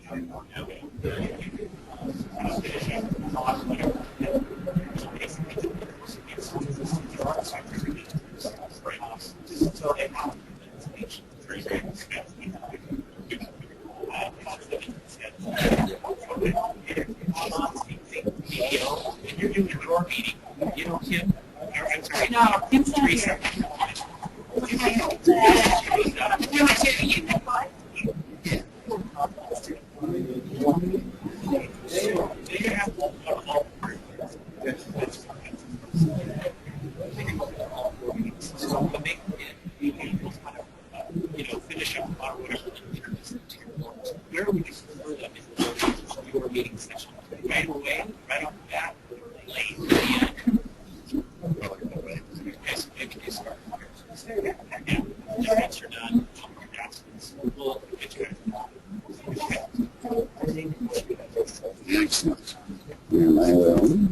You're doing your meeting, you know, Kim? I'm sorry. No, Kim's Teresa. Finish up on whatever where we can convert them into your meeting session. Right away, right off the bat, late at the end. Okay, so maybe they start here. Yeah, once you're done, we'll get you Excellent. And I will.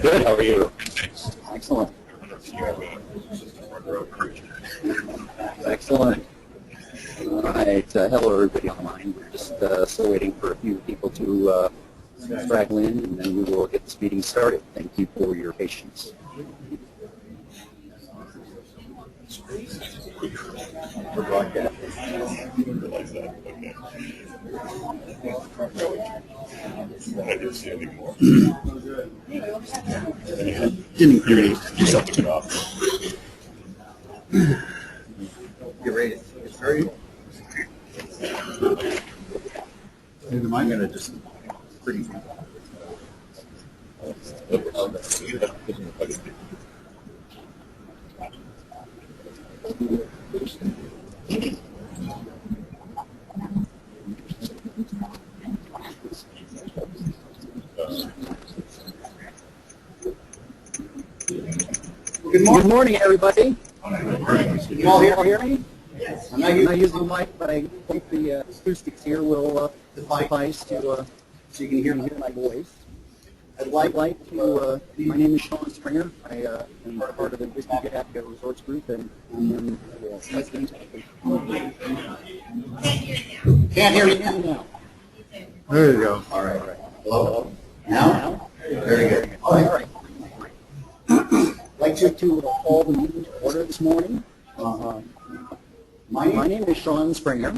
Good, how are you? Excellent. Excellent. All right, hello everybody online. We're just still waiting for a few people to straggle in, and then we will get this meeting started. Thank you for your patience. For broadcast. I didn't see anymore. Didn't create yourself to off. Get ready. It's very. I'm going to just pretty. Good morning, everybody. Can you all hear me? Yes. I'm not using the mic, but I think the acoustics here will suffice to so you can hear my voice. I'd like to. My name is Sean Springer. I am part of the Whiski Resorts Group, and I'm president. Can't hear you now. There you go. All right. Hello. Now. Very good. All right. I'd like to call the meeting to order this morning. My name is Sean Springer,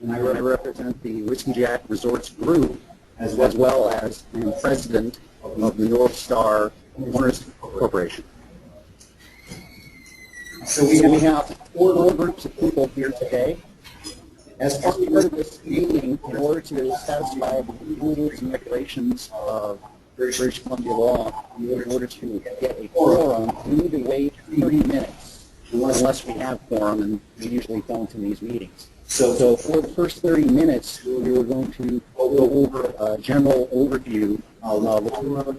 and I represent the Whiskey Jack Resorts Group, as well as I am president of the Northstar Owners Corporation. So we have four groups of people here today. As part of this meeting, in order to satisfy the rules and regulations of British Columbia law, in order to get a quorum, we need to wait 30 minutes, unless we have quorum, and we usually don't in these meetings. So for the first 30 minutes, we were going to go over a general overview of Latour.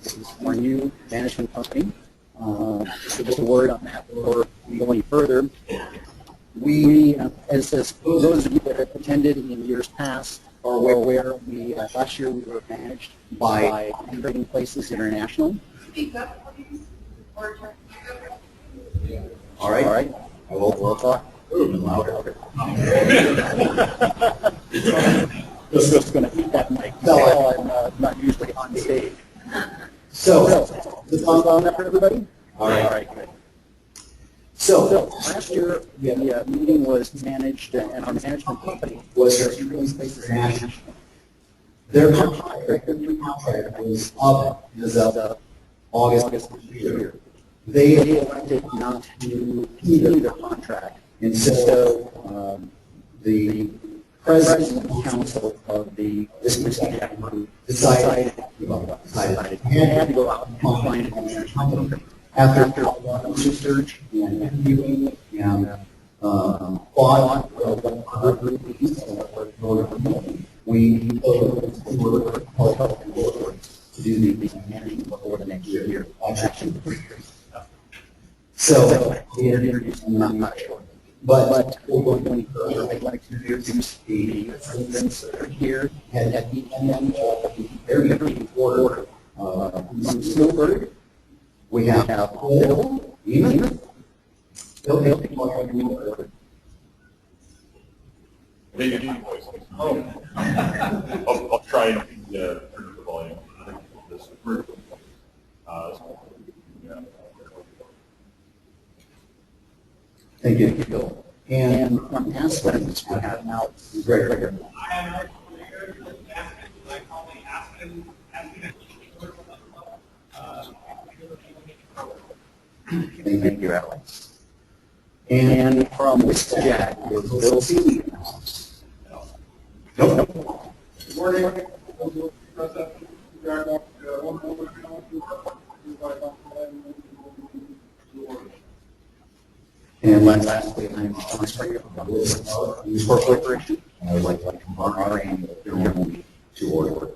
This is our new management company. So just a word on that before we go any further. We, as those of you that have attended in years past, are aware we last year we were managed by Trading Places International. Speak up, please. All right. We'll talk a little bit louder. Just going to eat that mic. No, I'm not usually on stage. So, the thumbs on that for everybody? All right, good. So last year, the meeting was managed, and our management company was Trading Places International. Their contract was up as of August of this year. They elected not to renew their contract, and so the president and council of the Whiskey Jack Group decided they had to go out and find a new management company. After a lot of research and viewing and thought of what other things we help to do the planning for the next year, actually 3 years. So, we introduced them, I'm not sure. But before going further, I'd like to introduce the participants that are here at the end of the very order. From Spielberg, we have Bill, Eamon. Bill, take one order. Hey, you need voice. Oh. I'll try and turn the volume. This yeah. Thank you, Bill. And from Aspen, we have now Greg. Thank you, Alex. And from Whiski is Bill C. Nope. Good morning. And lastly, I'm John Springer from News Corp Corporation. I would like to convene our annual general meeting to order.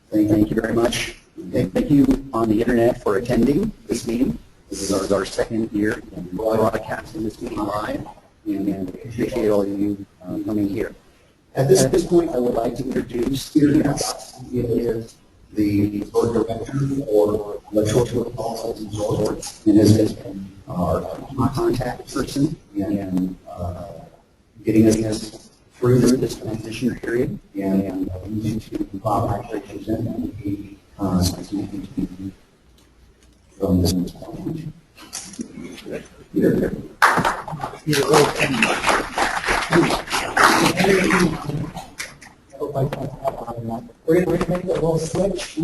Thank you very much. Thank you on the internet for attending this meeting. This is our second year in broadcasting this meeting live, and we appreciate all of you coming here. At this point, I would like to introduce Steve Gass. He is the board director for Electoral Policies and Resorts, and has been our contact person in getting us through this transition period, and we need to present the from this point. We're going to make a little switch.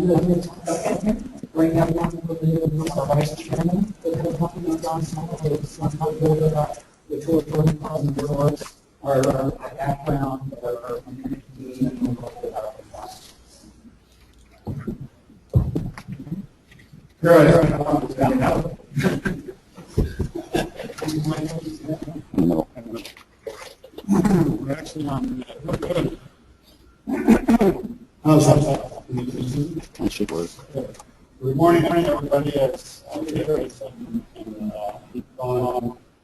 Bring everyone to the vice chairman. The company is on some of the tour protocols and resorts, our background, our community, and a little bit about the past. We're actually on. Good morning, everybody. It's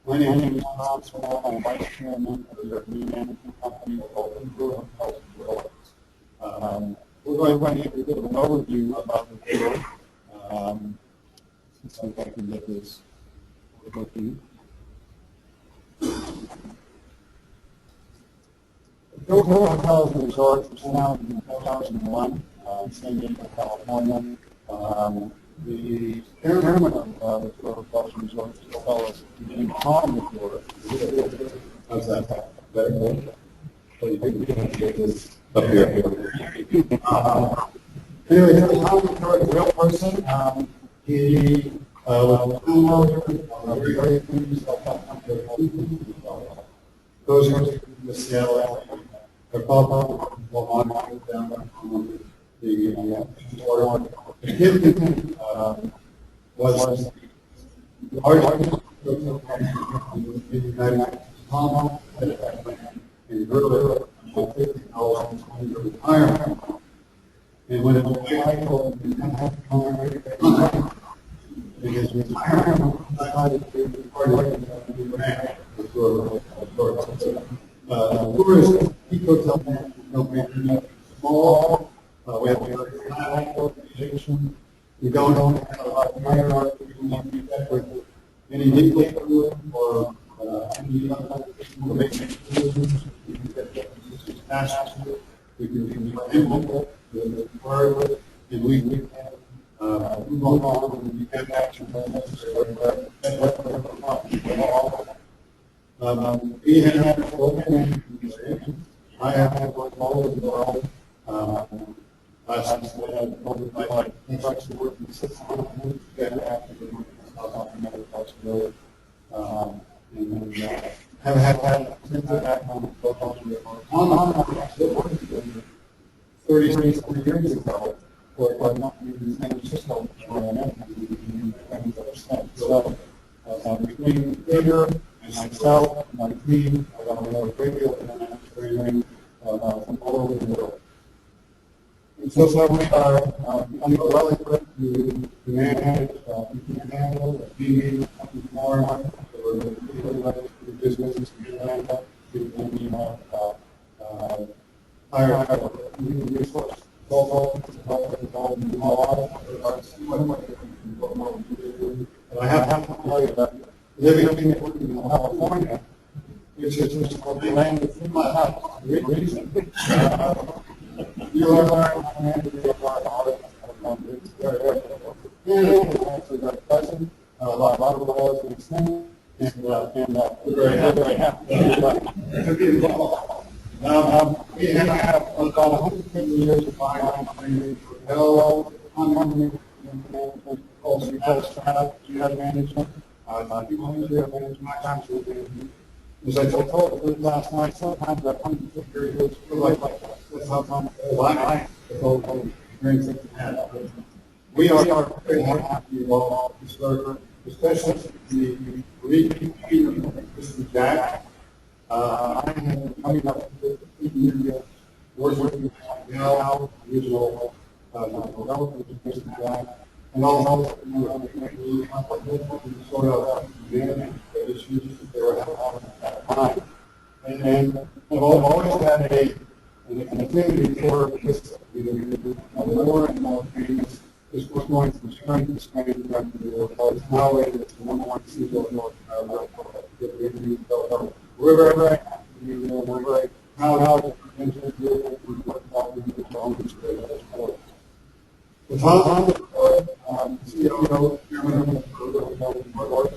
my name is Tom Small. I'm vice chairman of the new management company of Open Brew and Health Resorts. We're going to give a bit of an overview about the tour. So if I can get this working. Tour Hotels and Resorts was founded in 2001 in San Diego, California. The chairman of the Tour Hotels and Resorts will tell us in common with tour. How's that? Better? So you think we can get this up here? Anyway, Tom is a real person. He was a homeowner, very famous those who are in the Seattle area. They're called down on the was the largest in the United States, and grew $50 retirement. And when it was cycle, because retirement decided to be part of the brand. Tourist eco company, small, we have a very high organization. We don't have a lot of hierarchy. We don't do that with any legal or any other information. We can get faster. We can be more nimble, and we can move on and we get action plans. We have open. I have worked all over the world. Last I had over my trucks to work in 6 months, get after another possibility. And have had since that on the 30 years ago, or not even San Francisco, so between theater myself, my team, I got a great deal of international training from all over the world. And so we are becoming well equipped to manage, to handle, to be more and more, so we're to business, to handle, to higher resource. And I have to tell you that living and working in California, which is just called the land of my house, reason. You learn how to manage your audit. It's very, very difficult. And actually very pleasant. A lot of laws and things. And we're very happy to be involved. We have about 150 years of finance training for L, management, also strategy management, management. As I told you last night, sometimes that 150 years feel like that's how come life the whole experience that we had. We are very happy with all this work, especially the region of Mr. Jack. I have been coming up with 15 years working with now, regional development of Mr. Jack, and also sort of management issues that they were having at that time. And I've always had an affinity for this, more and more things. It's going from strength to strength. Now it's the number one season of North America. We're very proud of the Tom, CEO, Chairman of Corp,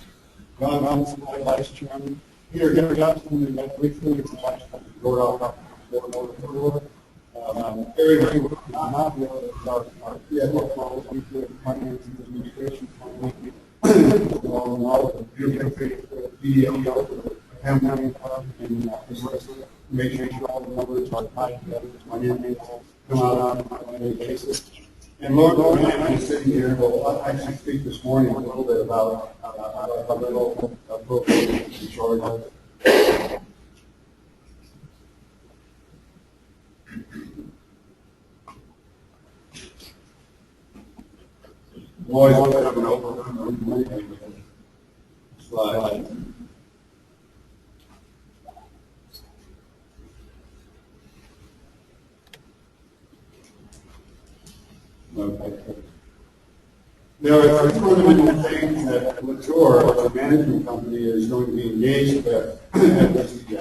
John Robinson, Vice Chairman, Peter Johnson, who met briefly as the Vice Chairman, very not our CFO, we do finance and administration, along all of the CEO, and making sure all the numbers are tied together, come out on a daily basis. And Lord, I'm sitting here, well, I actually speak this morning a little bit about a little appropriation charge. Boys, I have an open slide. Okay. There are fundamental things that Latour, the management company, is going to be engaged with at Whiski.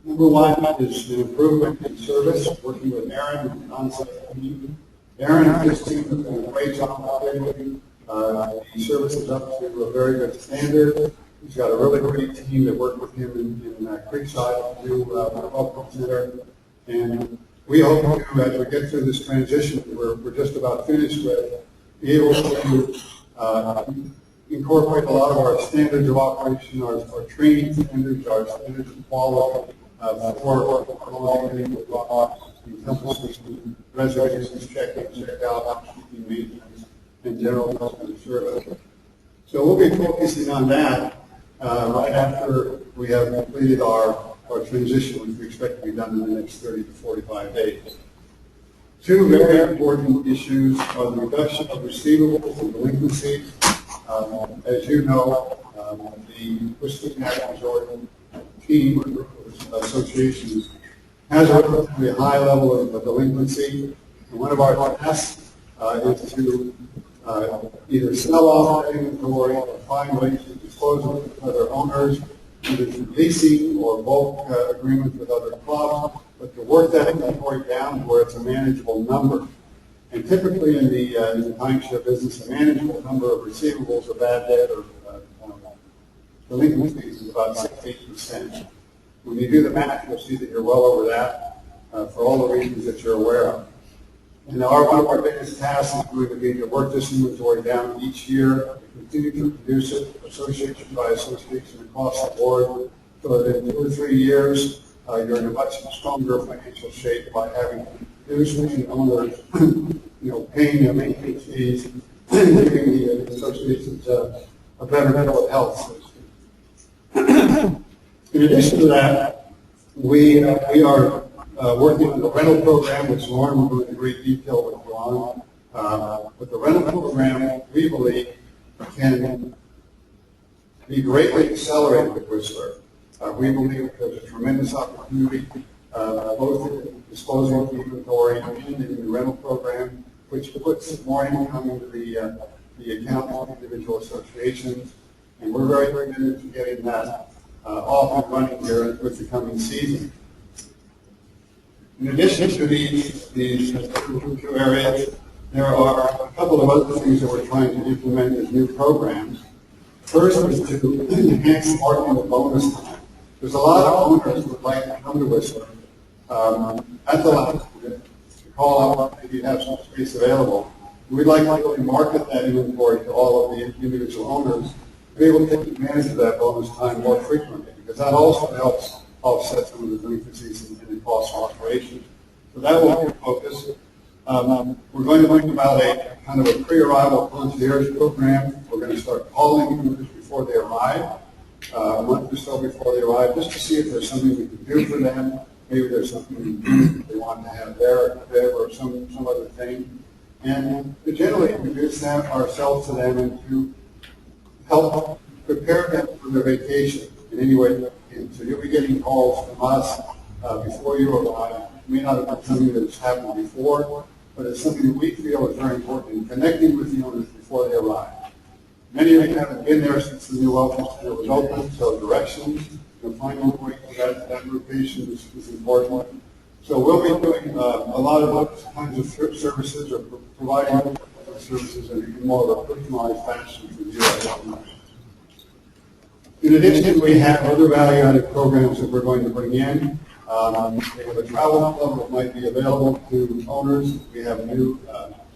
Number one is the improvement in service, working with Aaron and on-site team. Aaron and his team have done a great job operating. The service is up to a very good standard. He's got a really great team that worked with him in Creekside to do the welcome center. And we hope to, as we get through this transition, we're just about finished with, be able to incorporate a lot of our standards of operation, our training standards, our standards of quality, for quality of blocks, reservations, check-in, check-out, maintenance, and general customer service. So we'll be focusing on that right after we have completed our transition, which we expect to be done in the next 30 to 45 days. Two very important issues are the reduction of receivables and delinquencies. As you know, the Whiski Resort team association has a relatively high level of delinquency. And one of our tasks is to either sell off that inventory or find ways to dispose of it to other owners, either through leasing or bulk agreements with other clubs, but to work that inventory down to where it's a manageable number. And typically in the timeshare business, a manageable number of receivables or bad debt or delinquencies is about 6-8%. When you do the math, you'll see that you're well over that for all the reasons that you're aware of. And one of our biggest tasks is going to be to work this inventory down each year, continue to reduce it, association by association across the board, so that in 2 or 3 years, you're in a much stronger financial shape by having producers and owners, paying their maintenance fees, giving the associations a better mental health system. In addition to that, we are working on the rental program, which Lauren will go into great detail with you on. But the rental program, we believe, can be greatly accelerated with Whistler. We believe there's a tremendous opportunity both in disposal of inventory and in the rental program, which puts more income into the account of individual associations. And we're very committed to getting that off and running here with the coming season. In addition to these two areas, there are a couple of other things that we're trying to implement as new programs. First is to enhance the marketing of bonus time. There's a lot of owners who would like to come to Whistler at the last minute to call up if you have some space available. We'd like to really market that inventory to all of the individual owners to be able to take advantage of that bonus time more frequently, because that also helps offset some of the delinquencies and the cost of operation. So that will be a focus. We're going to bring about a kind of a pre-arrival concierge program. We're going to start calling owners before they arrive, a month or so before they arrive, just to see if there's something we can do for them. Maybe there's something they want to have there or some other thing. And to generally introduce ourselves to them and to help prepare them for their vacation in any way that we can. So you'll be getting calls from us before you arrive. It may not have been something that has happened before, but it's something that we feel is very important in connecting with the owners before they arrive. Many of you haven't been there since the new welcome center was open, so directions, finding a way to that location is important. So we'll be doing a lot of those kinds of services or providing services in more of a personalized fashion for you as owners. In addition, we have other value-added programs that we're going to bring in. We have a travel club that might be available to owners. We have a new,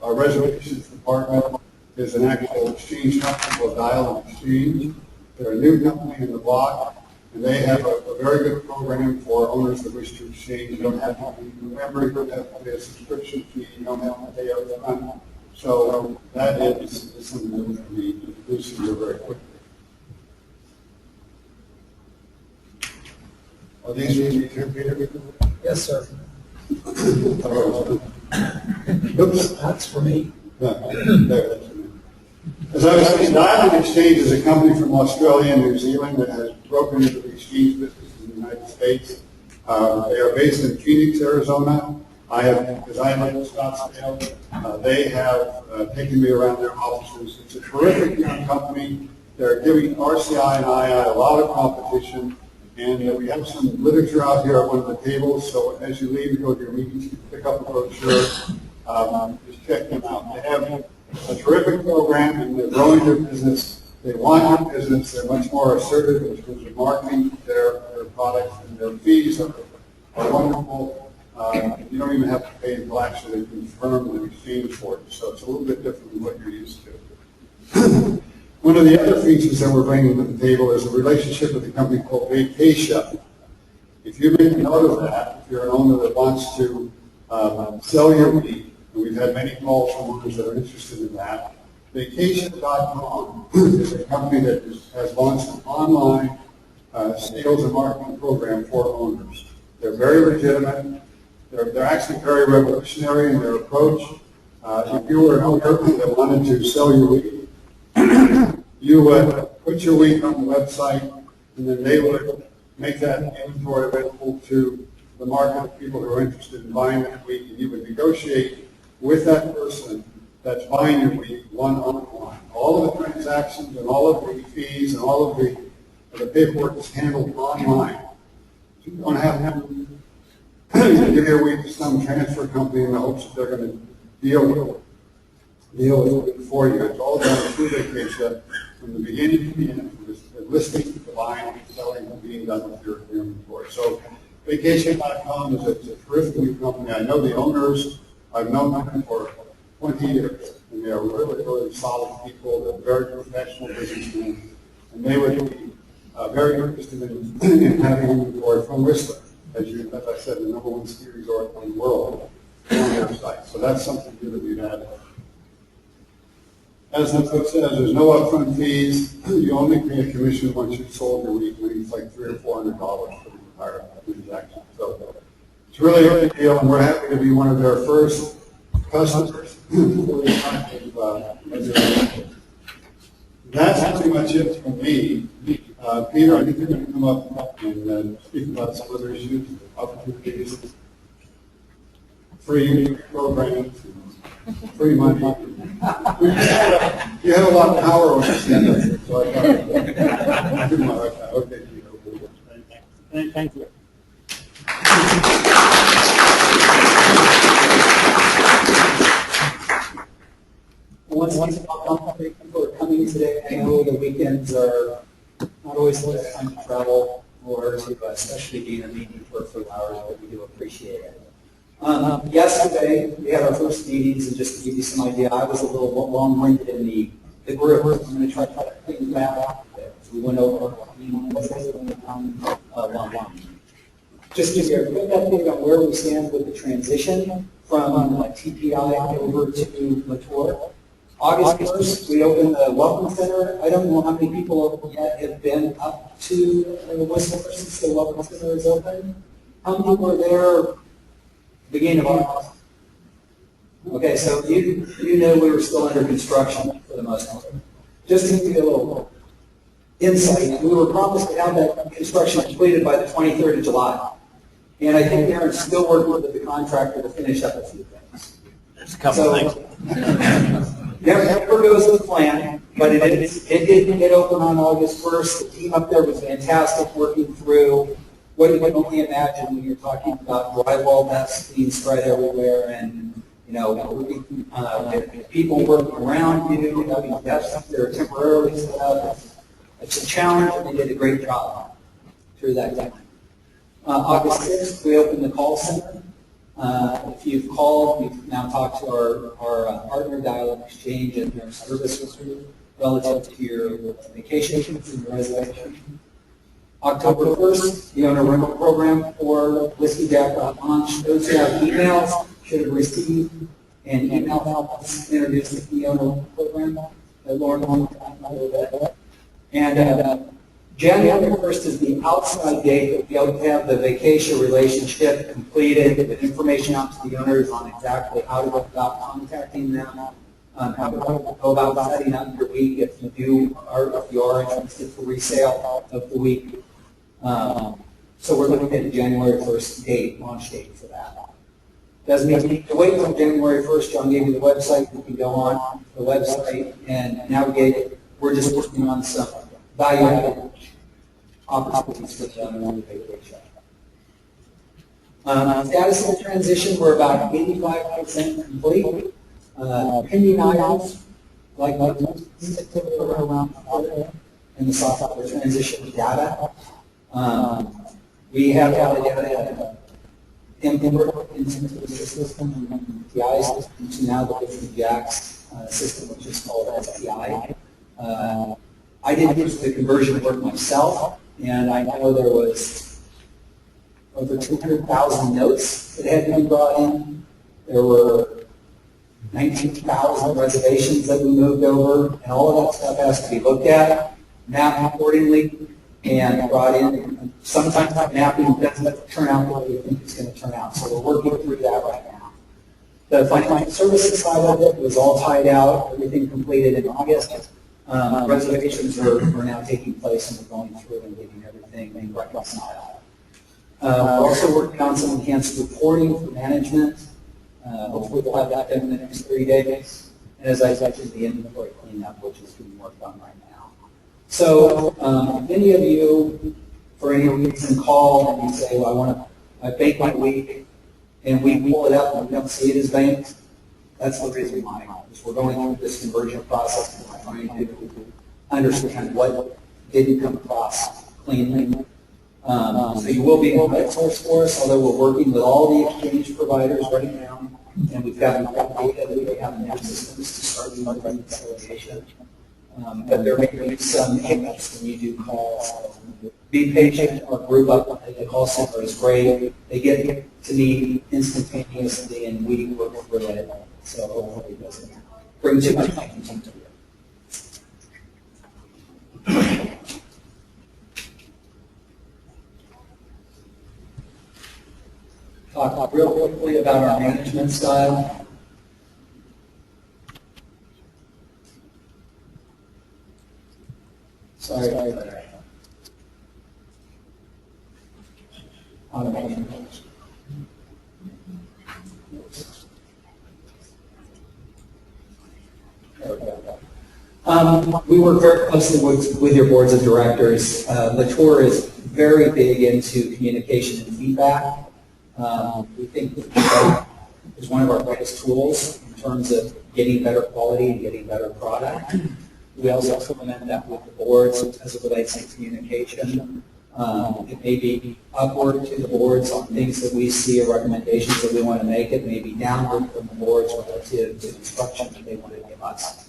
our reservations department is an actual exchange company called Dial and Exchange. They're a new company in the block, and they have a very good program for owners that wish to exchange. You don't have to be a member, you don't have to pay a subscription fee, you don't have to pay up front. So that is something that we can be introducing here very quickly. Are these easy to Peter? Yes, sir. Oops. That's for me. There. As I was saying, Dial and Exchange is a company from Australia and New Zealand that has broken into the exchange business in the United States. They are based in Phoenix, Arizona. Because I live in Scottsdale, they have taken me around their offices. It's a terrific young company. They're giving RCI and II a lot of competition. And we have some literature out here at one of the tables, so as you leave, you go to your meetings, you pick up a brochure, just check them out. They have a terrific program, and they're growing their business. They want your business. They're much more assertive in terms of marketing their products, and their fees are wonderful. You don't even have to pay until actually they confirm the exchange for it, so it's a little bit different than what you're used to. One of the other features that we're bringing to the table is a relationship with a company called Vacation. If you make a note of that, if you're an owner that wants to sell your week, and we've had many calls from owners that are interested in that, Vacation.com is a company that has launched an online sales and marketing program for owners. They're very legitimate. They're actually very revolutionary in their approach. If you were an owner that wanted to sell your week, you would put your week on the website, and then they would make that inventory available to the market of people who are interested in buying that week, and you would negotiate with that person that's buying your week one-on-one. All of the transactions and all of the fees and all of the paperwork is handled online. You don't have to give your week to some transfer company in the hopes that they're going to deal with it for you. It's all done through Vacation from the beginning to the end, from the listing to the buying and selling and being done with your inventory. So Vacation.com is a terrific new company. I know the owners. I've known them for 20 years, and they are really, really solid people. They're very professional businessmen, and they would be very interested in having inventory from Whistler, as I said, the #1 ski resort in the world on their site. So that's something new that we've added. as the book says, there's no upfront fees. You only pay a commission once you've sold your weekly. It's like $300 or $400 for the entire transaction. So it's really a big deal, and we're happy to be one of their first customers. That's pretty much it from me. Peter, I think you're going to come up and speak about some other issues, opportunities, free programs, free money. You have a lot of power over this, so I thought I'd do my right now. Okay, Peter. Thank you. Once again, thank you for coming today. I know the weekends are not always the best time to travel or to especially be in a meeting for a few hours, but we do appreciate it. Yesterday, we had our first meetings, and just to give you some idea, I was a little long-winded in the group. I'm going to try to clean that up. We went over just to give you a quick update on where we stand with the transition from TPI over to Latour. August 1st, we opened the Welcome Center. I don't know how many people yet have been up to the Whistler since the Welcome Center is open. How many people were there beginning of August? Okay, so you know we were still under construction for the most part. Just to give you a little insight, we were promised to have that construction completed by the 23rd of July. And I think Aaron's still working with the contractor to finish up a few things. There's a couple things. Never goes to plan, but it did get open on August 1st. The team up there was fantastic, working through what you can only imagine when you're talking about drywall mess being spread everywhere, and people working around you, having desks that are temporarily set up. It's a challenge, and they did a great job through that time. August 6th, we opened the call center. If you've called, we've now talked to our partner Dial Exchange and their services relative to your vacation and your reservation. October 1st, the owner rental program for Whiskey Jack launched. Those who have emails should have received an email help us introduce the owner program that Lauren will talk about a little bit. And January 1st is the outside date that we'll have the vacation relationship completed with information out to the owners on exactly how to go about contacting them, how to go about setting up your week if you are interested for resale of the week. So we're looking at a January 1st date, launch date for that. Doesn't mean you need to wait until January 1st. John gave you the website. You can go on the website and navigate it. We're just working on some value-added opportunities for them on the vacation. Status of the transition, we're about 85% complete. Pending items, like around in the software transition data. We have all the data import into the system from the TI system to now the Whiskey Jack's system, which is called STI. I did use the conversion work myself, and I know there was over 200,000 notes that had to be brought in. There were 19,000 reservations that we moved over, and all of that stuff has to be looked at, mapped accordingly, and brought in. Sometimes mapping doesn't turn out the way you think it's going to turn out, so we're working through that right now. The financial services side of it was all tied out, everything completed in August. Reservations are now taking place, and we're going through and getting everything reconciled. We're also working on some enhanced reporting for management. Hopefully we'll have that done in the next 3 days. And as I mentioned, the inventory cleanup, which is being worked on right now. So if any of you, for any reason, call and you say, well, I bank my week, and we pull it up and we don't see it as banked, that's the reason why. We're going through this conversion process and we're trying to understand what didn't come across cleanly. So you will be able to source for us, although we're working with all the exchange providers right now, and we've got enough data that we have enough systems to start doing reconciliation. But there may be some hiccups when you do calls. Be patient. Our group up at the call center is great. They get to me instantaneously, and we work through it. So hopefully it doesn't bring too much attention to it. Talk real quickly about our management style. Sorry. We work very closely with your boards of directors. Latour is very big into communication and feedback. We think that feedback is one of our greatest tools in terms of getting better quality and getting better product. We also implement that with the boards as it relates to communication. It may be upward to the boards on things that we see or recommendations that we want to make. It may be downward from the boards relative to instruction that they want to give us.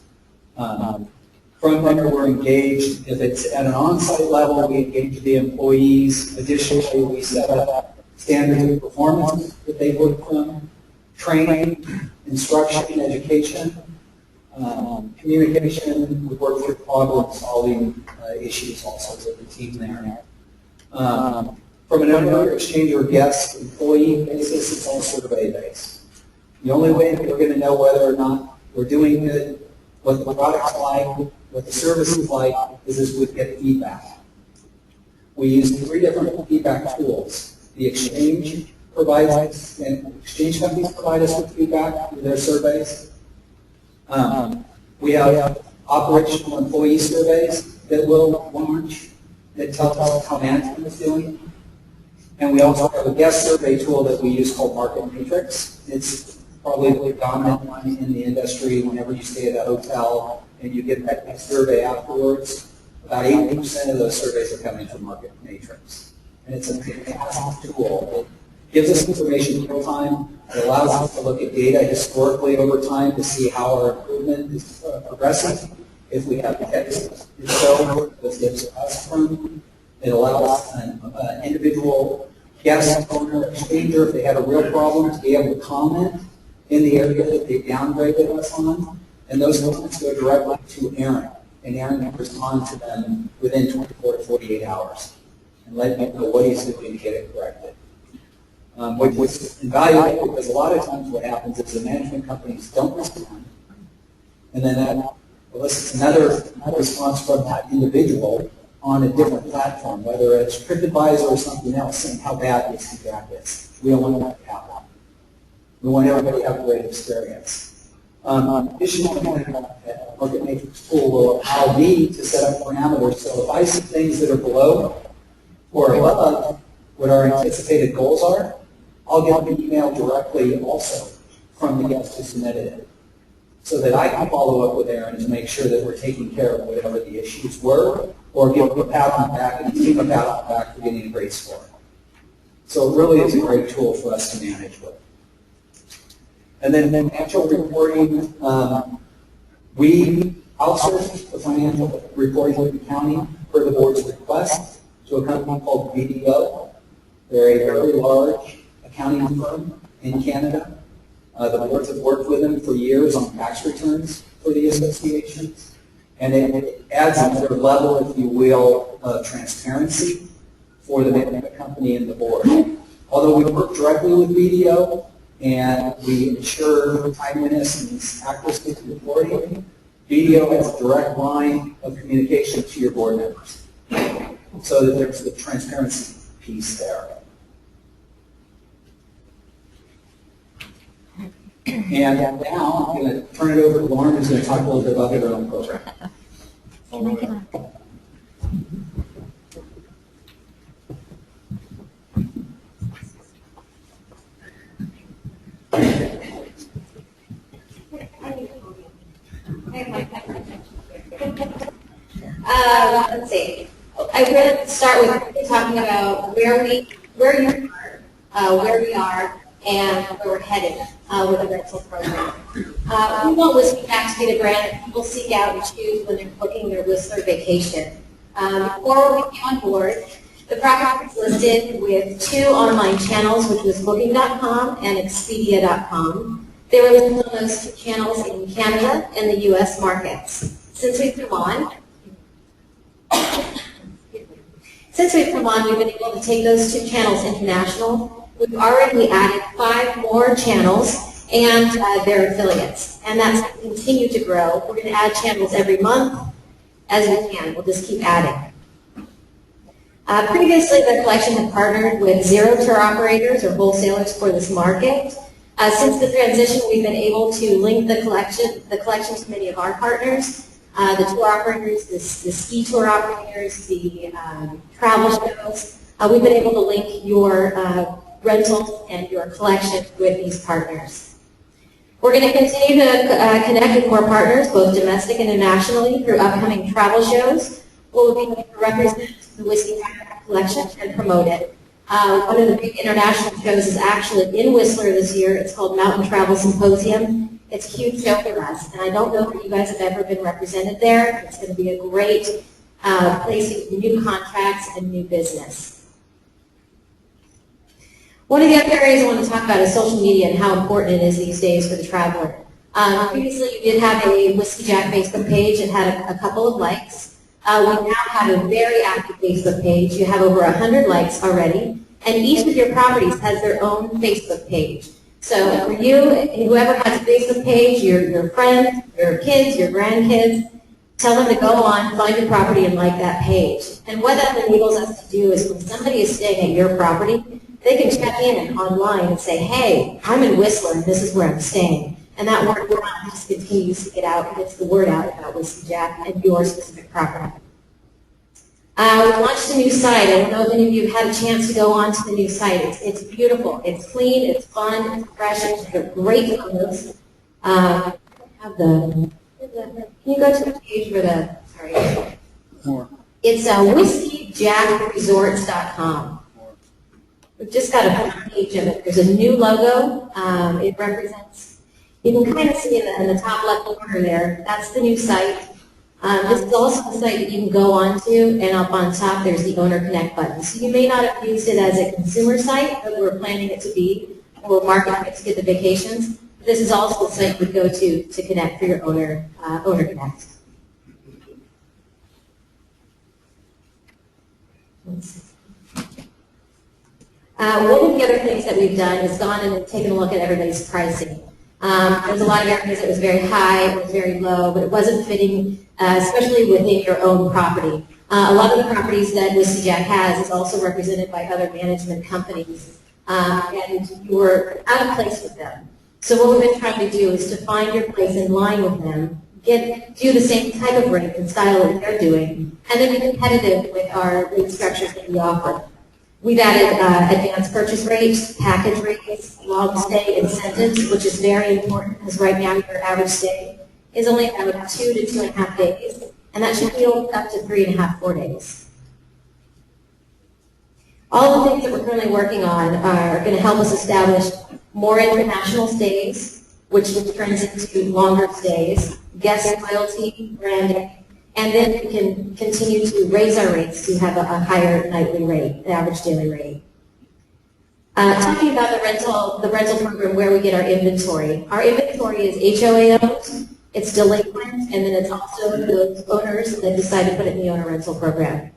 From there, we're engaged. If it's at an on-site level, we engage the employees. Additionally, we set up standards of performance that they work from, training, instruction, education, communication. We work through problem-solving issues also with the team there. From an owner, exchange, or guest employee basis, it's all survey-based. The only way that we're going to know whether or not we're doing good, what the product's like, what the service is like, is we get feedback. We use 3 different feedback tools. The exchange provides us, and exchange companies provide us with feedback through their surveys. We have operational employee surveys that will launch that tell us how management is doing. And we also have a guest survey tool that we use called Market Matrix. It's probably the dominant one in the industry. Whenever you stay at a hotel and you get that survey afterwards, about 80% of those surveys are coming from Market Matrix. And it's a fantastic tool. It gives us information in real time. It allows us to look at data historically over time to see how our improvement is progressing. If we have hits to show those gives us from, it allows an individual guest, owner, exchanger, if they had a real problem, to be able to comment in the area that they downgraded us on. And those comments go directly to Aaron. And Aaron can respond to them within 24 to 48 hours and let me know what he's doing to get it corrected. Which is invaluable because a lot of times what happens is the management companies don't respond, and then that elicits another response from that individual on a different platform, whether it's TripAdvisor or something else, saying how bad this feedback is. We don't want that to happen. We want everybody to have a great experience. Additionally, Market Matrix tool will allow me to set up parameters. So if I see things that are below or above what our anticipated goals are, I'll get an email directly also from the guest who submitted it, so that I can follow up with Aaron to make sure that we're taking care of whatever the issues were, or give him a pat on the back and the team a pat on the back for getting a great score. So it really is a great tool for us to manage with. And then financial reporting, we outsource the financial reporting and accounting per the board's request to a company called BDO. They're a very large accounting firm in Canada. The boards have worked with them for years on tax returns for the associations. And it adds another level, if you will, of transparency for the management company and the board. Although we work directly with BDO and we ensure timeliness and accuracy to reporting, BDO has a direct line of communication to your board members, so that there's the transparency piece there. And now I'm going to turn it over to Lauren, who's going to talk a little bit about their own program. Let's see. I would really start with talking about where you are, where we are, and where we're headed with the rental program. We want Whiskey to be the brand that people seek out and choose when they're booking their Whistler vacation. Before we came on board, the property was listed with 2 online channels, which was Booking.com and Expedia.com. They were listed on those 2 channels in Canada and the U.S. markets. Since we've come on, Since we've come on, we've been able to take those 2 channels international. We've already added 5 more channels and their affiliates, and that's going to continue to grow. We're going to add channels every month as we can. We'll just keep adding. Previously, the collection had partnered with 0 tour operators or wholesalers for this market. Since the transition, we've been able to link the collection to many of our partners, the tour operators, the ski tour operators, the travel shows. We've been able to link your rentals and your collection with these partners. We're going to continue to connect with more partners, both domestic and internationally, through upcoming travel shows. We'll be able to represent the Whiskey collection and promote it. One of the big international shows is actually in Whistler this year. It's called Mountain Travel Symposium. It's a huge show for us, and I don't know if you guys have ever been represented there. It's going to be a great place to get new contracts and new business. One of the other areas I want to talk about is social media and how important it is these days for the traveler. Previously, you did have a Whiskey Jack Facebook page. It had a couple of likes. We now have a very active Facebook page. You have over 100 likes already, and each of your properties has their own Facebook page. So for you, whoever has a Facebook page, your friends, your kids, your grandkids, tell them to go on, find your property, and like that page. And what that enables us to do is when somebody is staying at your property, they can check in online and say, hey, I'm in Whistler, and this is where I'm staying. And that word of mouth just continues to get out and gets the word out about Whiskey Jack and your specific property. We launched a new site. I don't know if any of you have had a chance to go onto the new site. It's beautiful. It's clean. It's fun. It's fresh. It's great photos. Can you go to the page for the, sorry. More. It's whiskeyjackresorts.com. We've just got a front page of it. There's a new logo. It represents, you can kind of see in the top left corner there, that's the new site. This is also a site that you can go onto, and up on top there's the Owner Connect button. So you may not have used it as a consumer site, but we're planning it to be, or marketing it to get the vacations. This is also a site you would go to connect for your Owner Connect. One of the other things that we've done is gone in and taken a look at everybody's pricing. There's a lot of areas that was very high, it was very low, but it wasn't fitting, especially within your own property. A lot of the properties that Whiskey Jack has is also represented by other management companies, and you were out of place with them. So what we've been trying to do is to find your place in line with them, do the same type of rate and style that they're doing, and then be competitive with our rate structures that we offer. We've added advanced purchase rates, package rates, long stay incentives, which is very important because right now your average stay is only about 2 to 2.5 days, and that should be up to 3.5, 4 days. All the things that we're currently working on are going to help us establish more international stays, which turns into longer stays, guest loyalty, branding, and then we can continue to raise our rates to have a higher nightly rate, an average daily rate. Talking about the rental program where we get our inventory. Our inventory is HOA owned, it's delinquent, and then it's also those owners that decide to put it in the owner rental program.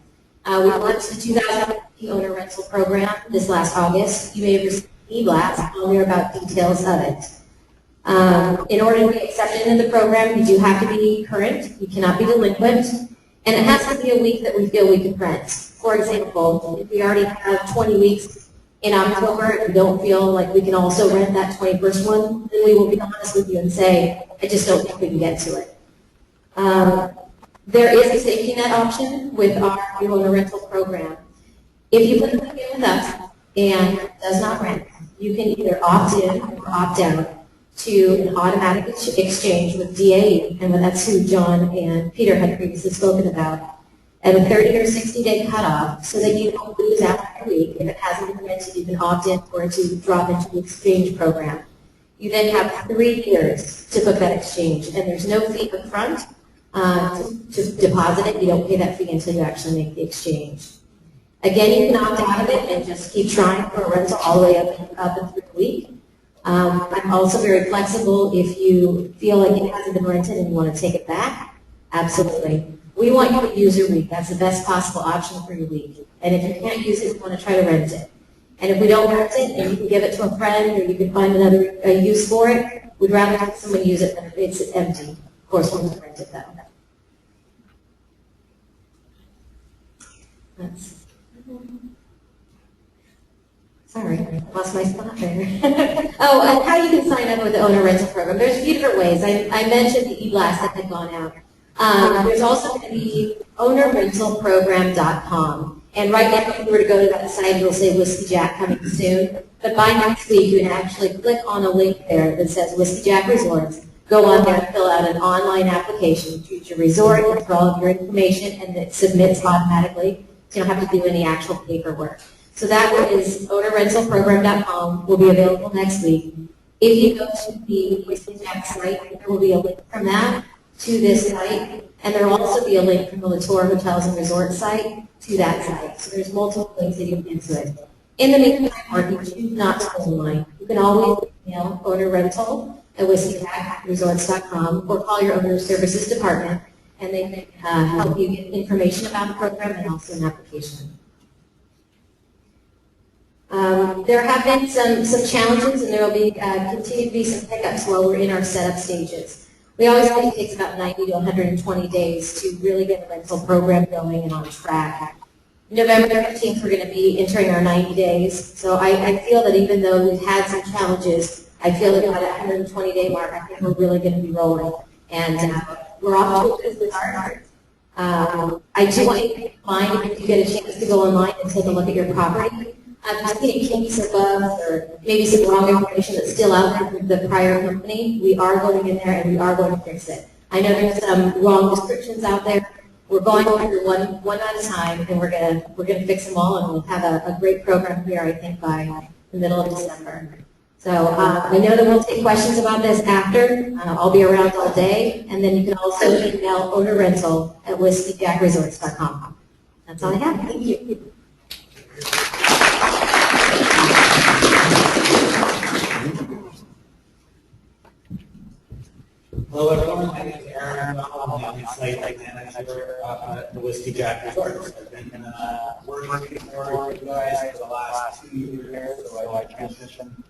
We launched the 2015 owner rental program this last August. You may have received an e-blast. I'll hear about details of it. In order to be accepted in the program, you do have to be current, you cannot be delinquent, and it has to be a week that we feel we can rent. For example, if we already have 20 weeks in October and we don't feel like we can also rent that 21st one, then we will be honest with you and say, I just don't think we can get to it. There is a safety net option with our owner rental program. If you put something in with us and it does not rent, you can either opt in or opt out to an automatic exchange with DAE, and that's who John and Peter had previously spoken about, at a 30 or 60-day cutoff so that you don't lose out every week. If it hasn't been rented, you can opt in or to drop into the exchange program. You then have 3 years to book that exchange, and there's no fee up front to deposit it. You don't pay that fee until you actually make the exchange. Again, you can opt out of it and just keep trying for a rental all the way up and through the week. I'm also very flexible if you feel like it hasn't been rented and you want to take it back. Absolutely. We want you to use your week. That's the best possible option for your week. And if you can't use it, you want to try to rent it. And if we don't rent it, and you can give it to a friend or you can find another use for it, we'd rather have someone use it than if it's empty. Of course, we won't rent it though. Sorry, I lost my spot there. Oh, and how you can sign up with the owner rental program. There's a few different ways. I mentioned the e-blast that had gone out. There's also going to be ownerrentalprogram.com. And right now, if you were to go to that site, it'll say Whiskey Jack coming soon. But by next week, you can actually click on a link there that says Whiskey Jack Resorts. Go on there and fill out an online application. Choose your resort, enter all of your information, and it submits automatically. So you don't have to do any actual paperwork. So that is ownerrentalprogram.com. Will be available next week. If you go to the Whiskey Jack site, there will be a link from that to this site, and there will also be a link from the Latour Hotels and Resorts site to that site. So there's multiple links that you can get to it. In the meantime, or if you choose not to go online, you can always email ownerrental@whiskeyjackresorts.com or call your owner services department, and they can help you get information about the program and also an application. There have been some challenges, and there will be continue to be some hiccups while we're in our setup stages. We always think it takes about 90 to 120 days to really get the rental program going and on track. November 15th, we're going to be entering our 90 days. So I feel that even though we've had some challenges, I feel that by that 120-day mark, I think we're really going to be rolling. And we're off to a good start. I do want you to keep in mind, if you get a chance to go online and take a look at your property, if you see kinks or bugs or maybe some wrong information that's still out there from the prior company, we are going in there and we are going to fix it. I know there's some wrong descriptions out there. We're going through one at a time, and we're gonna fix them all, and we'll have a great program here, I think, by the middle of December. So I know that we'll take questions about this after. I'll be around all day, and then you can also email ownerrental@whiskeyjackresorts.com. That's all I have. Thank you. Hello everyone, my name is Aaron. I'm the site manager at the Whiskey Jack Resorts. I've been working for you guys for the last 2 years, so I transitioned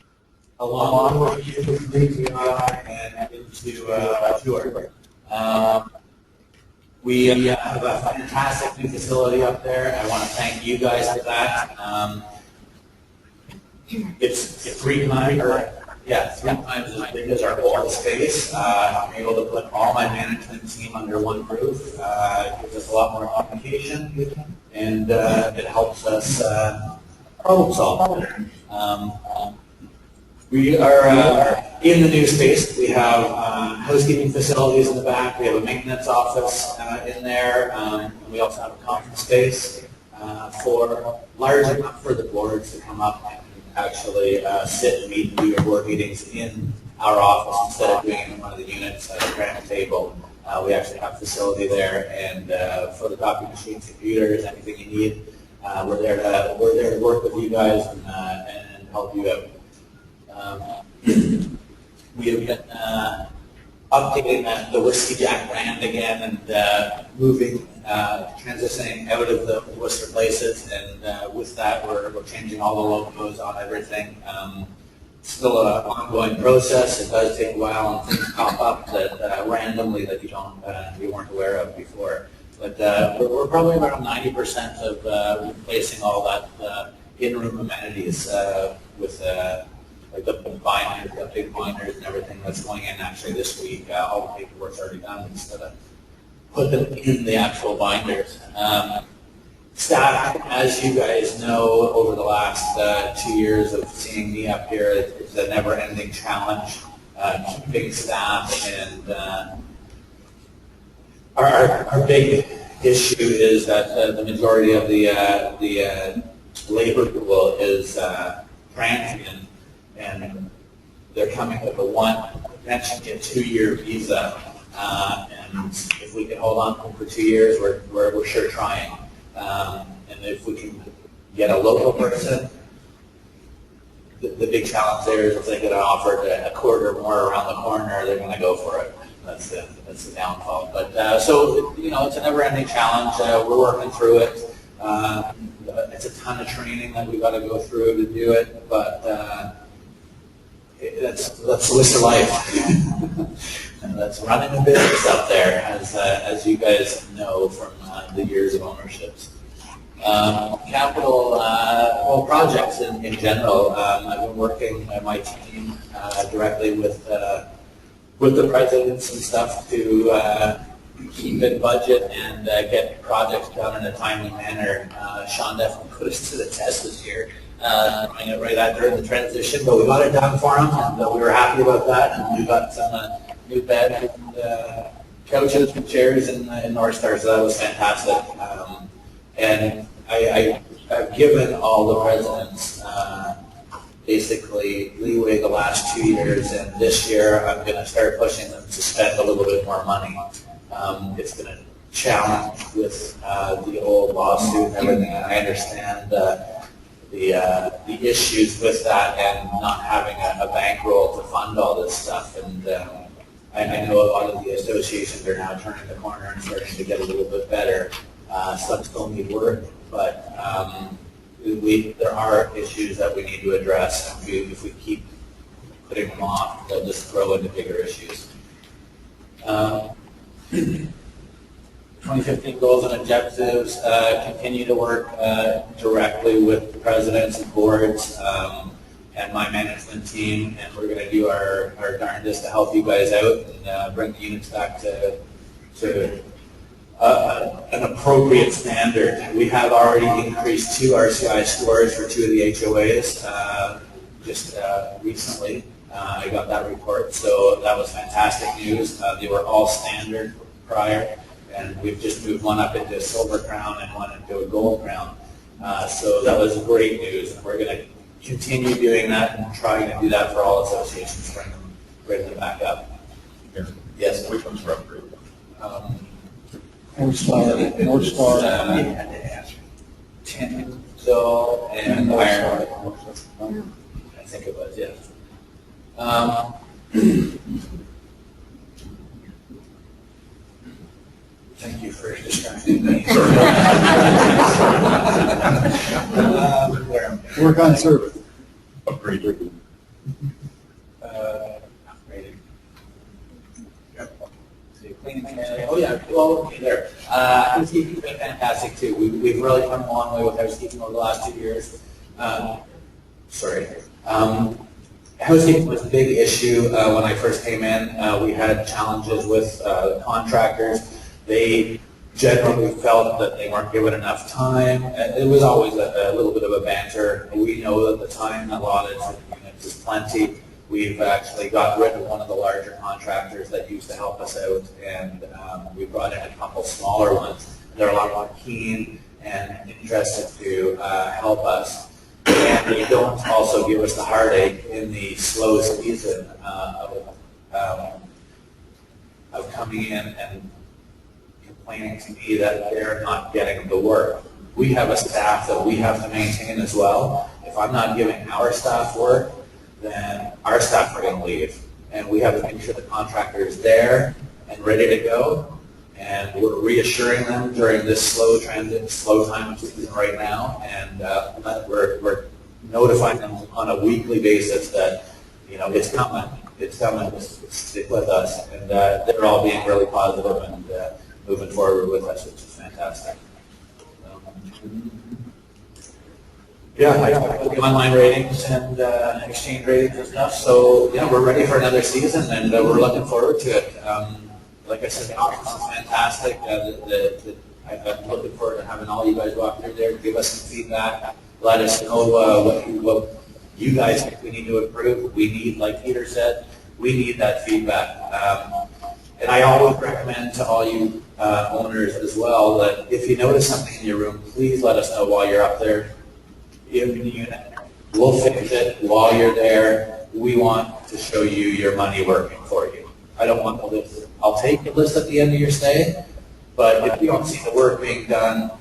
along with you from DTI and into tour. We have a fantastic new facility up there. I want to thank you guys for that. It's 3 times as big as our old space. I'm able to put all my management team under one roof. It gives us a lot more communication, and it helps us problem solve. We are in the new space. We have housekeeping facilities in the back. We have a maintenance office in there. And we also have a conference space large enough for the boards to come up and actually sit and meet and do your board meetings in our office instead of doing it in one of the units at a grand table. We actually have a facility there, and photocopy machines, computers, anything you need. We're there to work with you guys and help you out. We have been updating the Whiskey Jack brand again and transitioning out of the Worcester places, and with that we're changing all the logos on everything. Still an ongoing process. It does take a while, and things pop up that randomly that you weren't aware of before. But we're probably around 90% of replacing all that in-room amenities with like the binders, the big binders and everything that's going in actually this week. All the paperwork's already done instead of put them in the actual binders. Staff, as you guys know, over the last 2 years of seeing me up here, it's a never-ending challenge keeping staff, and our big issue is that the majority of the labor pool is transient, and they're coming with a 2-year visa, and if we can hold on to them for 2 years, we're sure trying. And if we can get a local person, the big challenge there is if they get offered a quarter more around the corner, they're going to go for it. That's the downfall. But so it's a never-ending challenge. We're working through it. It's a ton of training that we've got to go through to do it, but that's the list of life. And that's running a business out there, as you guys know from the years of ownerships. Capital projects in general. I've been working my team directly with the presidents and stuff to keep in budget and get projects done in a timely manner. Sean definitely put us to the test this year, doing it right during the transition, but we got it done for him, and we were happy about that. And we got some new beds and couches and chairs in Northstar, so that was fantastic. And I've given all the presidents basically leeway the last 2 years, and this year I'm going to start pushing them to spend a little bit more money. It's going to challenge with the old lawsuit and everything, and I understand the issues with that and not having a bankroll to fund all this stuff. And I know a lot of the associations are now turning the corner and starting to get a little bit better. Some still need work, but there are issues that we need to address. If we keep putting them off, they'll just grow into bigger issues. 2015 goals and objectives, continue to work directly with the presidents and boards and my management team, and we're going to do our darndest to help you guys out and bring the units back to an appropriate standard. We have already increased 2 RCI scores for 2 of the HOAs just recently. I got that report, so that was fantastic news. They were all standard prior, and we've just moved one up into a silver crown and one into a gold crown. So that was great news, and we're going to continue doing that and trying to do that for all associations, bring them back up. Yes? Which one's for upgrade? Northstar, Tin, so, and iron. I think it was, yes. Thank you for distracting me. Work on service. Upgrade. Upgraded. Oh yeah, well, okay, there. Housekeeping's been fantastic too. We've really come a long way with housekeeping over the last 2 years. Housekeeping was a big issue when I first came in. We had challenges with contractors. They generally felt that they weren't given enough time. It was always a little bit of a banter. We know that the time allotted for the units is plenty. We've actually got rid of one of the larger contractors that used to help us out, and we brought in a couple smaller ones. They're a lot more keen and interested to help us. And they don't also give us the heartache in the slow season of coming in and complaining to me that they're not getting the work. We have a staff that we have to maintain as well. If I'm not giving our staff work, then our staff are going to leave. And we have to make sure the contractor is there and ready to go. And we're reassuring them during this slow time of season right now. And we're notifying them on a weekly basis that, it's coming. It's coming. Just stick with us. And they're all being really positive and moving forward with us, which is fantastic. Yeah, the online ratings and exchange ratings and stuff. So we're ready for another season, and we're looking forward to it. Like I said, the auction is fantastic. I'm looking forward to having all you guys walk through there, give us some feedback, let us know what you guys think we need to improve. We need, like Peter said, we need that feedback. And I always recommend to all you owners as well that if you notice something in your room, please let us know while you're up there. In the unit. We'll fix it while you're there. We want to show you your money working for you. I don't want the list. I'll take the list at the end of your stay, but if you don't see the work being done,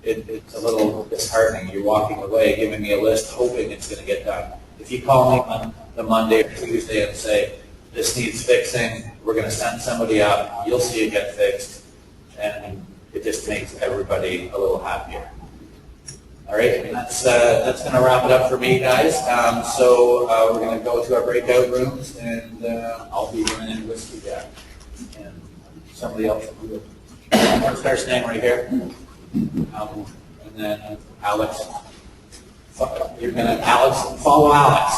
it's a little disheartening. You're walking away giving me a list hoping it's going to get done. If you call me on the Monday or Tuesday and say, this needs fixing, we're going to send somebody up, you'll see it get fixed, and it just makes everybody a little happier. All right, and that's going to wrap it up for me, guys. So we're going to go to our breakout rooms, and I'll be running Whiskey Jack. And somebody else will do it. Northstar staying right here. And then Alex. You're going to follow Alex.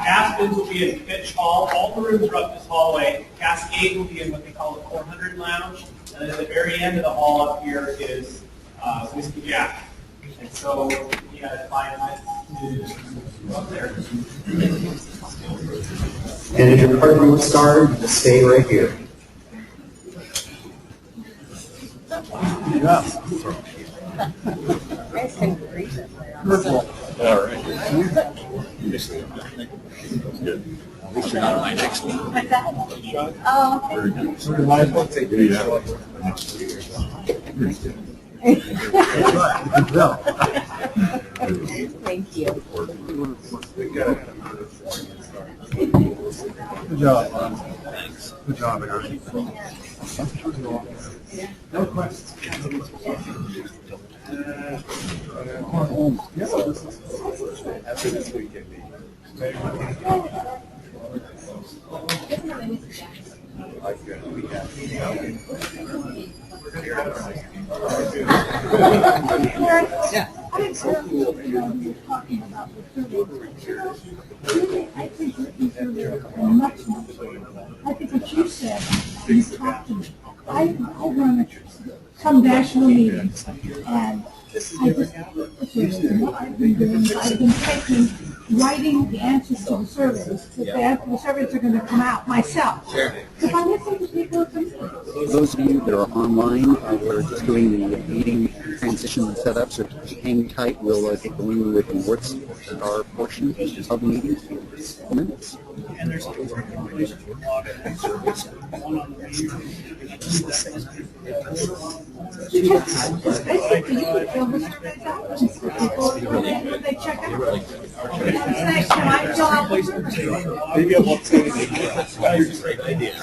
Aspens will be in Fitch Hall. All the rooms are up this hallway. Cascade will be in what they call the 400 Lounge. And then at the very end of the hall up here is Whiskey Jack. And so you guys find that up there. And if you're part of Northstar, you just stay right here. All right. Good. At least you're not on my next one. Oh, Very good. Thank you. Good job. Thanks. Good job, Aaron. No questions. After this weekend. Yeah. I think talking about the survey. I think that these surveys are much more. I think what you said, you talked to me. I run some national meetings, and I've been taking, writing the answers to the surveys. The surveys are going to come out myself. Sure. If I listen to people, Those of you that are online, we're just doing the meeting transition and setup, so hang tight. We'll get going with the Northstar portion of the meeting in just a minute. And there's one on the it's basically you can fill the surveys out and people, when they check out. Say, can I fill out the survey? Maybe I won't say anything. That's a great idea.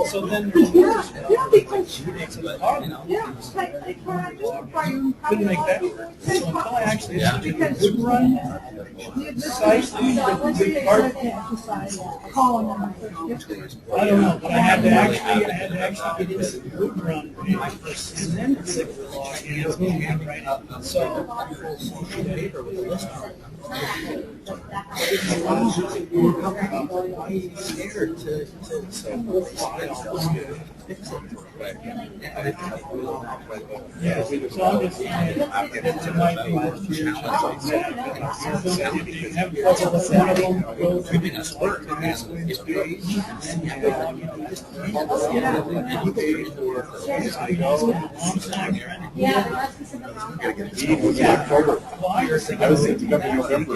So then Yeah, because, yeah, like when I just require you. couldn't make that work. So until I actually Because run the site, calling them. I don't know, but I had to actually get into the group run page first, and then click the login, right? So. Yeah, so I'm just saying, it might be worth I was thinking of November.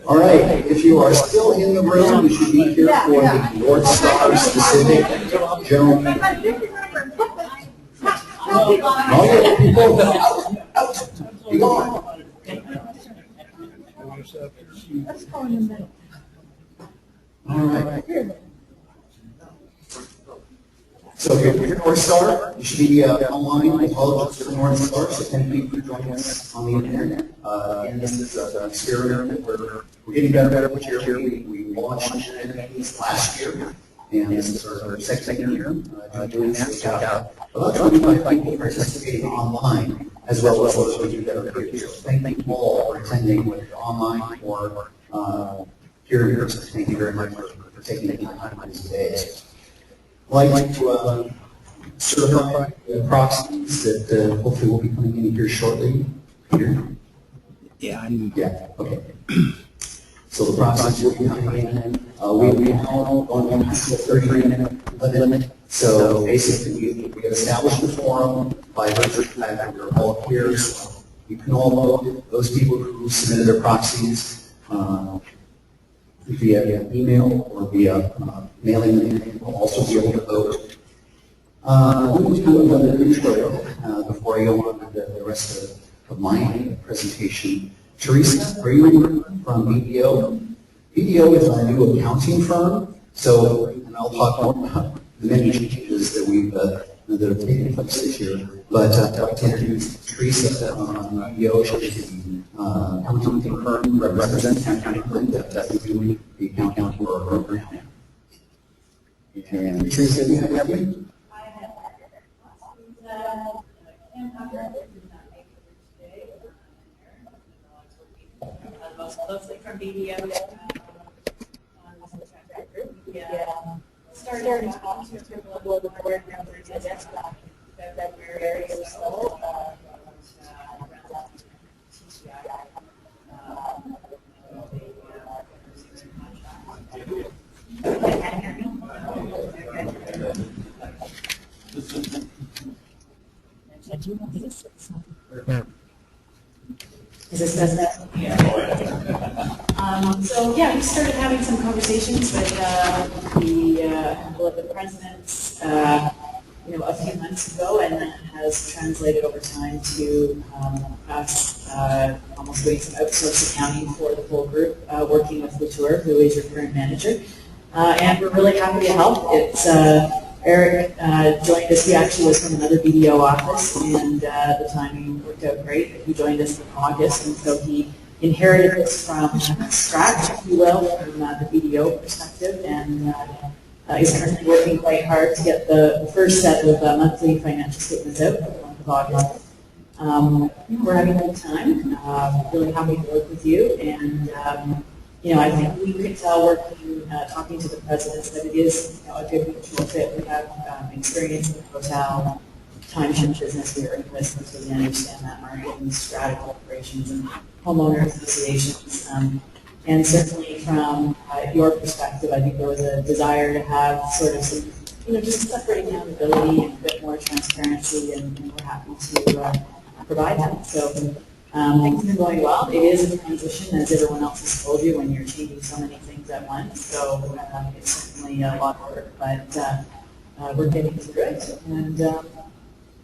All right, if you are still in the room, you should be here for the Northstar specific general meeting. All your people, out, be gone. Let's call in a minute. All right. So if you're here Northstar, you should be online as well as Northstar, so thank you for joining us on the internet. And this is an experiment where we're getting better and better each year. We launched it last year, and this is our second year doing that. We've got about 25 people participating online, as well as those of you that are here. So thank you all for attending, whether you're online or here in person. Thank you very much for taking the time on these days. I'd like to certify the proxies that hopefully will be coming in here shortly. Peter? Yeah, Yeah, okay. So the proxies will be coming in. We have on a 30-minute limit. So basically, we have established a forum by virtue of the fact that we're all here. So you can all vote. Those people who submitted their proxies via email or via mailing will also be able to vote. I'm going to do another intro before I go on with the rest of my presentation. Teresa Freeman from BDO. BDO is our new accounting firm, so, and I'll talk more about the many changes that that have taken place this year. But I'd like to introduce Teresa from BDO. She's the accounting firm, represents the accounting firm that is doing the accounting for our program. And Teresa, do you have anything? Most closely from BDO. Started talking to a couple of the board members at February or so. Is this that? Yeah. So yeah, we started having some conversations with the couple of the presidents, a few months ago, and that has translated over time to us almost doing some outsourced accounting for the whole group, working with Latour, who is your current manager, and we're really happy to help. It's Eric joined us. He actually was from another BDO office, and the timing worked out great. He joined us in August, and so he inherited this from scratch, if you will, from the BDO perspective, and is currently working quite hard to get the first set of monthly financial statements out for the month of August. We're having a good time. Really happy to work with you, and I think we could tell talking to the presidents that it is a good mutual fit. We have experience in the hotel, timeshare business we are in business, so we understand that market and strata corporations and homeowner associations. And certainly from your perspective, I think there was a desire to have sort of some, just separate accountability and a bit more transparency, and we're happy to provide that. So things have been going well. It is a transition, as everyone else has told you, when you're changing so many things at once. So it's certainly a lot of work, but we're getting through it. And I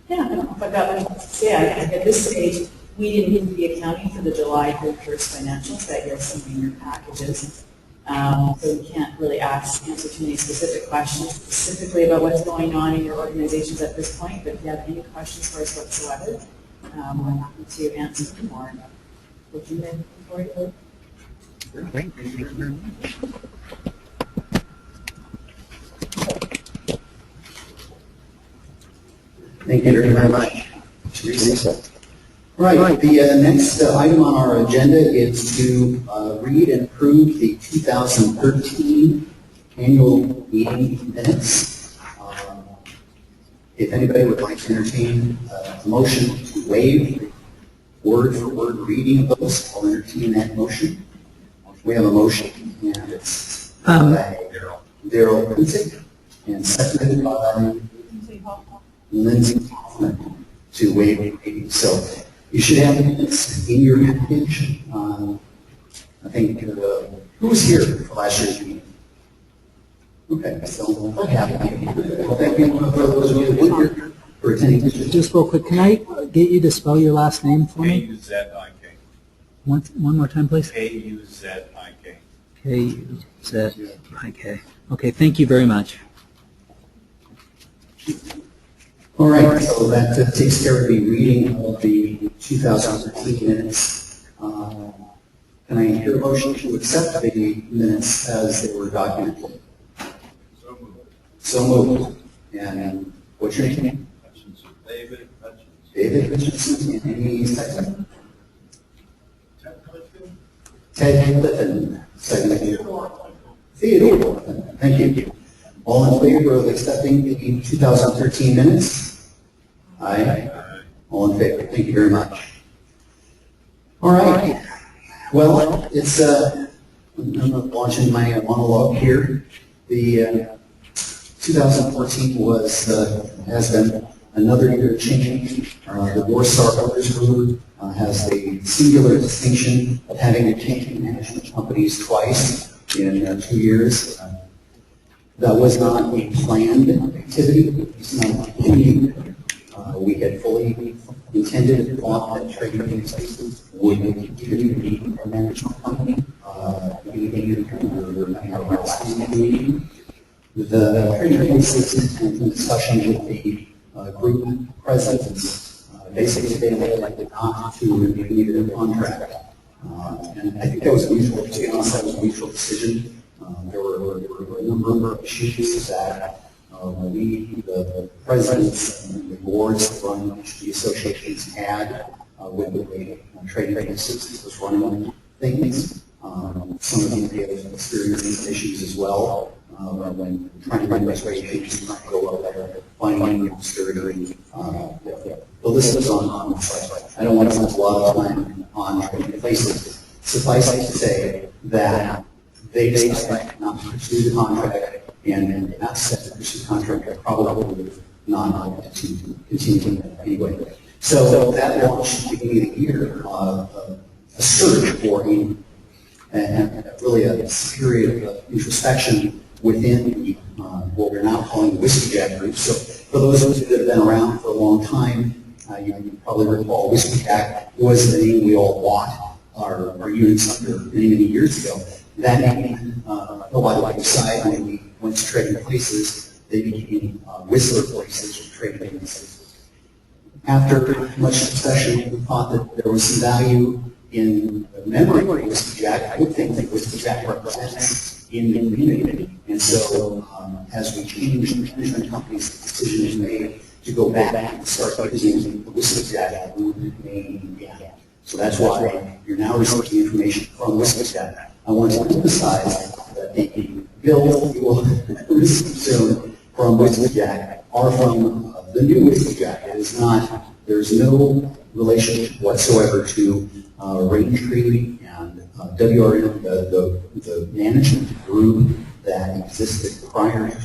don't know if I've got much to say. I think at this stage, we didn't need to be accounting for the July 31st financials that you're seeing in your packages. So we can't really answer too many specific questions specifically about what's going on in your organizations at this point. But if you have any questions for us whatsoever, we're happy to answer them more. Would you like before you go? Great, thank you very much. Thank you very much, Teresa. Right, the next item on our agenda is to read and approve the 2013 annual meeting minutes. If anybody would like to entertain a motion to waive word-for-word reading of those, I'll entertain that motion. We have a motion, and it's Daryl Kuzik, and seconded by Lindsay Hoffman to waive reading. So you should have the minutes in your package. I think, who was here for last year's meeting? Okay, so well, thank you for those of you who were here for attending. Just real quick, can I get you to spell your last name for me? K-U-Z-I-K. One more time, please. K-U-Z-I-K. K-U-Z-I-K. Okay, thank you very much. All right, so that takes care of the reading of the 2013 minutes. Can I hear a motion to accept the minutes as they were documented? So moved. And what's your name? David Hutchins. David Hutchinson. And any second? Ted Clifton. Second. Theodore. Thank you. All in favor of accepting the 2013 minutes? Aye. All in favor. Thank you very much. All right. Well, it's I'm launching my monologue here. The 2014 has been another year of change. The Northstar Owners Group has the singular distinction of having to change management companies twice in 2 years. That was not a planned activity. It's not continued. We had fully intended and thought that trading places would continue to be a management company. Meeting. The training places and discussion with the group presidents, basically they elected not to renew their contract. And I think that was a mutual, to be honest, that was a mutual decision. There were a number of issues that we, the presidents and the boards that run the associations had with the trading places that was running things. Some of you may have experienced these issues as well when trying to run reservations, trying to go up there, finding security. The list is on the site. I don't want to spend a lot of time on trading places. Suffice it to say that they decided not to pursue the contract, and not set to pursue the contract, they probably would have not to continue anyway. So that launched at the beginning of the year a search for and really a period of introspection within what we're now calling the Whiskey Jack group. So for those of you that have been around for a long time, you probably recall Whiskey Jack was the name we all bought our units under many years ago. That name, by the wayside when we went to trading places, they became Whistler places or trading places. After much discussion, we thought that there was some value in the memory of Whiskey Jack. I would think that Whiskey Jack represents in the community. And so as we changed management companies, the decision was made to go back and start using the Whiskey Jack name again. So that's why you're now receiving information from Whiskey Jack. I want to emphasize that the bills you will receive soon from Whiskey Jack are from the new Whiskey Jack. It is not, there's no relationship whatsoever to Raintree and WRM, the management group that existed prior to